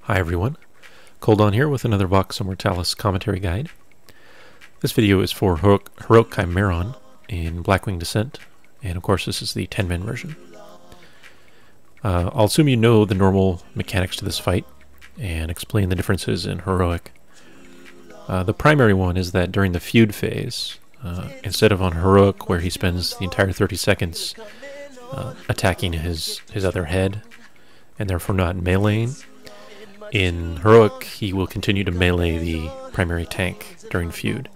Hi everyone, Coldon here with another VOX Immortalis commentary guide. This video is for Heroic Chimaeron in Blackwing Descent, and of course this is the 10-man version. I'll assume you know the normal mechanics to this fight, and explain the differences in Heroic. The primary one is that during the feud phase, instead of on Heroic where he spends the entire 30 seconds attacking his other head, and therefore not meleeing, in Heroic, he will continue to melee the primary tank during feud.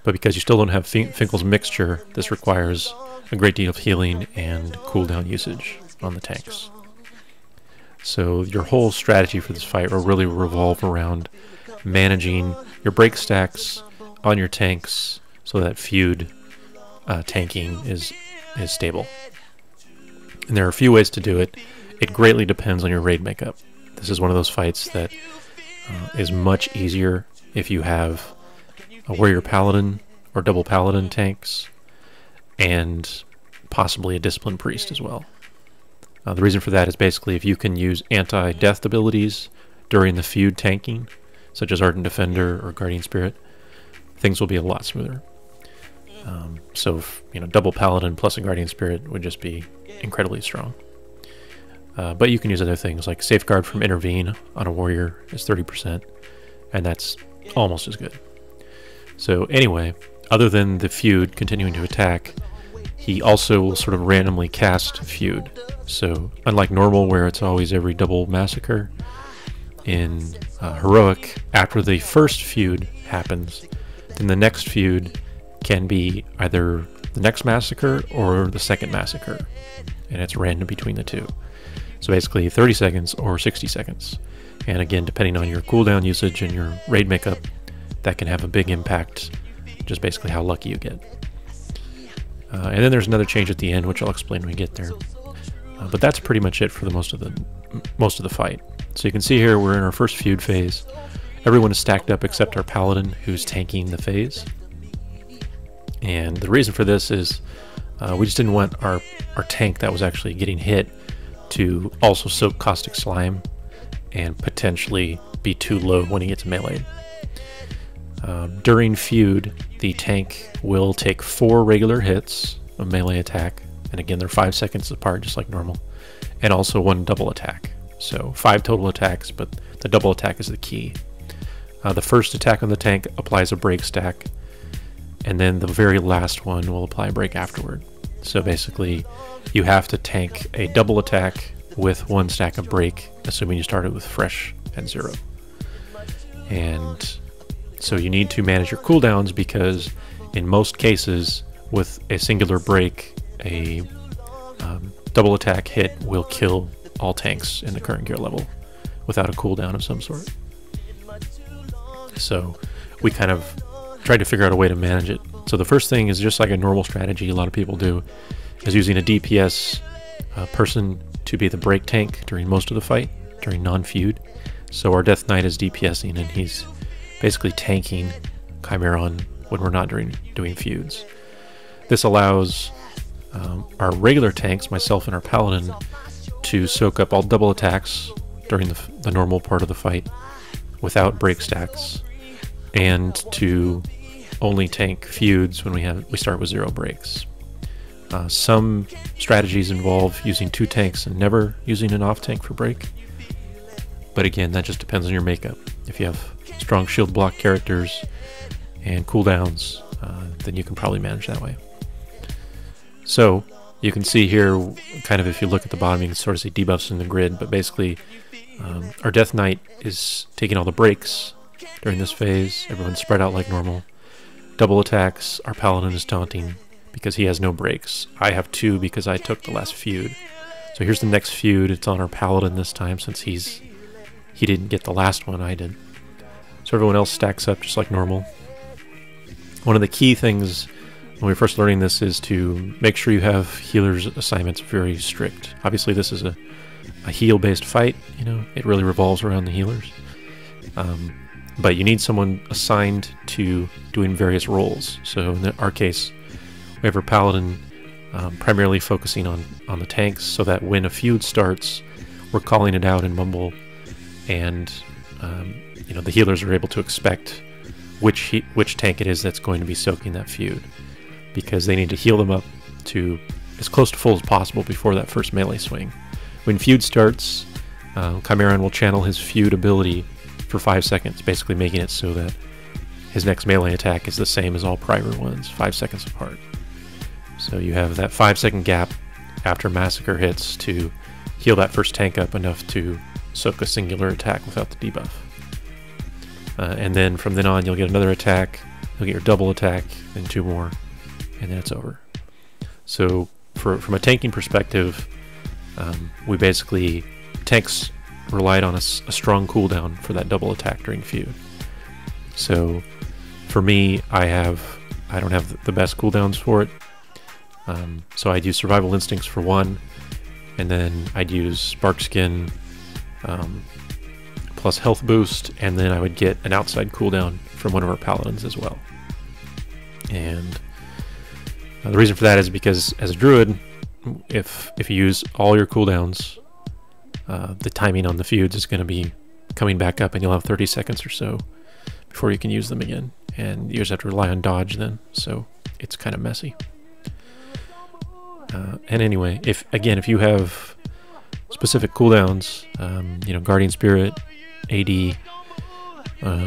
But because you still don't have Finkel's mixture, this requires a great deal of healing and cooldown usage on the tanks. So your whole strategy for this fight will really revolve around managing your break stacks on your tanks so that feud tanking is stable. And there are a few ways to do it. It greatly depends on your raid makeup. This is one of those fights that is much easier if you have a warrior paladin or double paladin tanks and possibly a disciplined priest as well. The reason for that is basically if you can use anti-death abilities during the feud tanking, such as Ardent Defender or Guardian Spirit, things will be a lot smoother. So double paladin plus a Guardian Spirit would just be incredibly strong. But you can use other things like Safeguard from Intervene on a warrior is 30%, and that's almost as good. So anyway, other than the feud continuing to attack, he also will sort of randomly cast feud. So unlike normal where it's always every double massacre, in Heroic, after the first feud happens, then the next feud can be either the next massacre or the second massacre, and it's random between the two. So basically 30 seconds or 60 seconds. And again, depending on your cooldown usage and your raid makeup, that can have a big impact, just basically how lucky you get. And then there's another change at the end, which I'll explain when we get there. But that's pretty much it for the most of the fight. So you can see here we're in our first feud phase. Everyone is stacked up except our paladin, who's tanking the phase. And the reason for this is we just didn't want our tank that was actually getting hit to also soak Caustic Slime and potentially be too low when he gets meleeed. During feud, the tank will take 4 regular hits of melee attack, and again they're 5 seconds apart just like normal, and also 1 double attack. So 5 total attacks, but the double attack is the key. The first attack on the tank applies a break stack, and then the very last one will apply a break afterward. So basically, you have to tank a double attack with 1 stack of break, assuming you started with fresh at 0. And so you need to manage your cooldowns because in most cases, with a singular break, a double attack hit will kill all tanks in the current gear level without a cooldown of some sort. So we kind of tried to figure out a way to manage it. So the first thing is just like a normal strategy a lot of people do, is using a DPS person to be the break tank during most of the fight, during non-feud. So our Death Knight is DPSing and he's basically tanking Chimaeron when we're not doing feuds. This allows our regular tanks, myself and our paladin, to soak up all double attacks during the normal part of the fight without break stacks, and to only tank feuds when we start with 0 breaks. Some strategies involve using 2 tanks and never using an off tank for break, but again that just depends on your makeup. If you have strong shield block characters and cooldowns, then you can probably manage that way. So you can see here, kind of if you look at the bottom, you can sort of see debuffs in the grid, but basically our Death Knight is taking all the breaks during this phase. Everyone's spread out like normal. Double attacks, our paladin is taunting because he has no breaks. I have 2 because I took the last feud. So here's the next feud. It's on our paladin this time since he didn't get the last one, I did. So everyone else stacks up just like normal. One of the key things when we were first learning this is to make sure you have healers' assignments very strict. Obviously this is a heal-based fight, it really revolves around the healers. But you need someone assigned to doing various roles. So in our case, we have our paladin primarily focusing on the tanks, so that when a feud starts, we're calling it out in Mumble and you know, the healers are able to expect which tank it is that's going to be soaking that feud, because they need to heal them up to as close to full as possible before that first melee swing. When feud starts, Chimaeron will channel his feud ability for 5 seconds, basically making it so that his next melee attack is the same as all prior ones, 5 seconds apart. So you have that 5-second gap after Massacre hits to heal that first tank up enough to soak a singular attack without the debuff. And then from then on you'll get another attack, you'll get your double attack, then 2 more, and then it's over. So from a tanking perspective, we basically, tanks relied on a strong cooldown for that double attack during feud. So for me, I don't have the best cooldowns for it. So I'd use Survival Instincts for 1, and then I'd use Spark Skin plus Health Boost, and then I would get an outside cooldown from one of our Paladins as well. And the reason for that is because as a Druid, if you use all your cooldowns, the timing on the feuds is going to be coming back up, and you'll have 30 seconds or so before you can use them again, and you just have to rely on dodge then, so it's kind of messy. And anyway, if you have specific cooldowns, you know, Guardian Spirit, AD,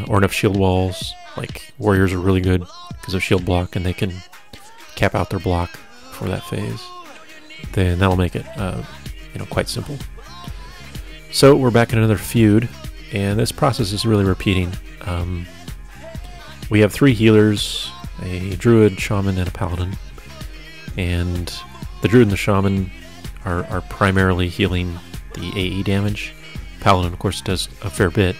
or enough shield walls, like Warriors are really good because of shield block, and they can cap out their block for that phase, then that'll make it you know, quite simple. So we're back in another feud, and this process is really repeating. We have 3 healers, a Druid, Shaman, and a Paladin, and the Druid and the Shaman are primarily healing the AE damage. Paladin, of course, does a fair bit,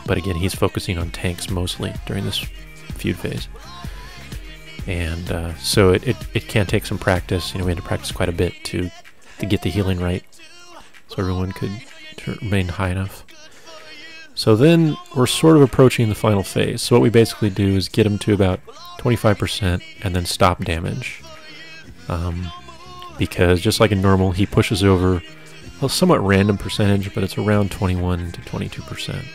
but again, he's focusing on tanks mostly during this feud phase. And so it can take some practice. You know, we had to practice quite a bit to get the healing right, so everyone could remain high enough. So then we're sort of approaching the final phase. So what we basically do is get him to about 25% and then stop damage. Because just like in normal, he pushes over a somewhat random percentage, but it's around 21 to 22%.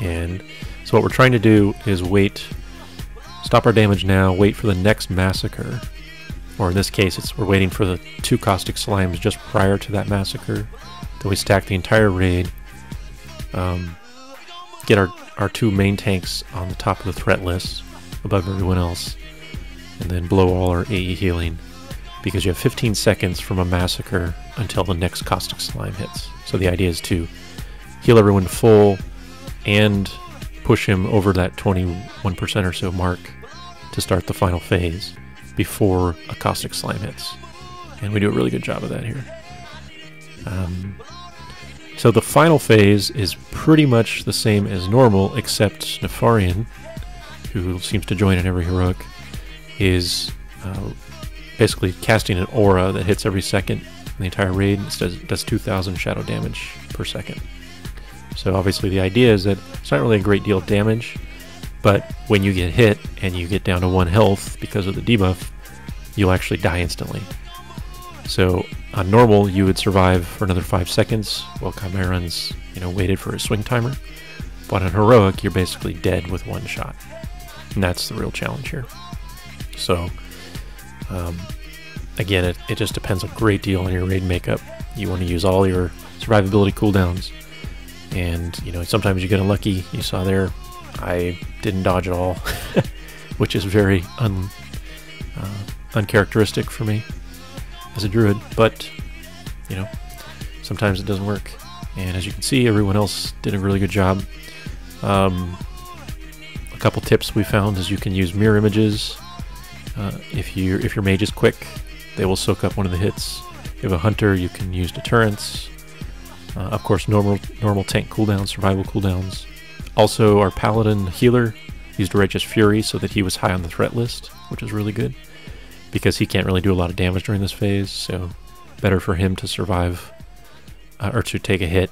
And so what we're trying to do is stop our damage now, wait for the next Massacre, or in this case, we're waiting for the 2 Caustic Slimes just prior to that Massacre. Then we stack the entire raid, get our 2 main tanks on the top of the threat list above everyone else, and then blow all our AE healing, because you have 15 seconds from a Massacre until the next Caustic Slime hits. So the idea is to heal everyone full and push him over that 21% or so mark to start the final phase before a Caustic Slime hits. And we do a really good job of that here. So the final phase is pretty much the same as normal, except Nefarian, who seems to join in every heroic, is basically casting an aura that hits every second in the entire raid. It does 2,000 shadow damage per second. So obviously the idea is that it's not really a great deal of damage, but when you get hit and you get down to 1 health because of the debuff, you'll actually die instantly. So on normal, you would survive for another 5 seconds while Chimaeron's, you know, waited for his swing timer. But on heroic, you're basically dead with 1 shot, and that's the real challenge here. So again, it just depends a great deal on your raid makeup. You want to use all your survivability cooldowns, and you know, sometimes you get unlucky. You saw there, I didn't dodge at all, which is very uncharacteristic for me as a Druid, but you know, sometimes it doesn't work. And as you can see, everyone else did a really good job. A couple tips we found is you can use mirror images. If your mage is quick, they will soak up one of the hits. If you have a hunter, you can use deterrents. Of course, normal tank cooldowns, survival cooldowns. Also, our paladin healer used Righteous Fury so that he was high on the threat list, which is really good, because he can't really do a lot of damage during this phase, so better for him to survive, or to take a hit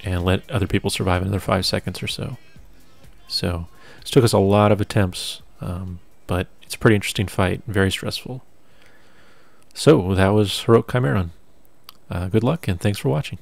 and let other people survive another 5 seconds or so. So this took us a lot of attempts, but it's a pretty interesting fight, very stressful. So that was Heroic Chimaeron. Good luck, and thanks for watching.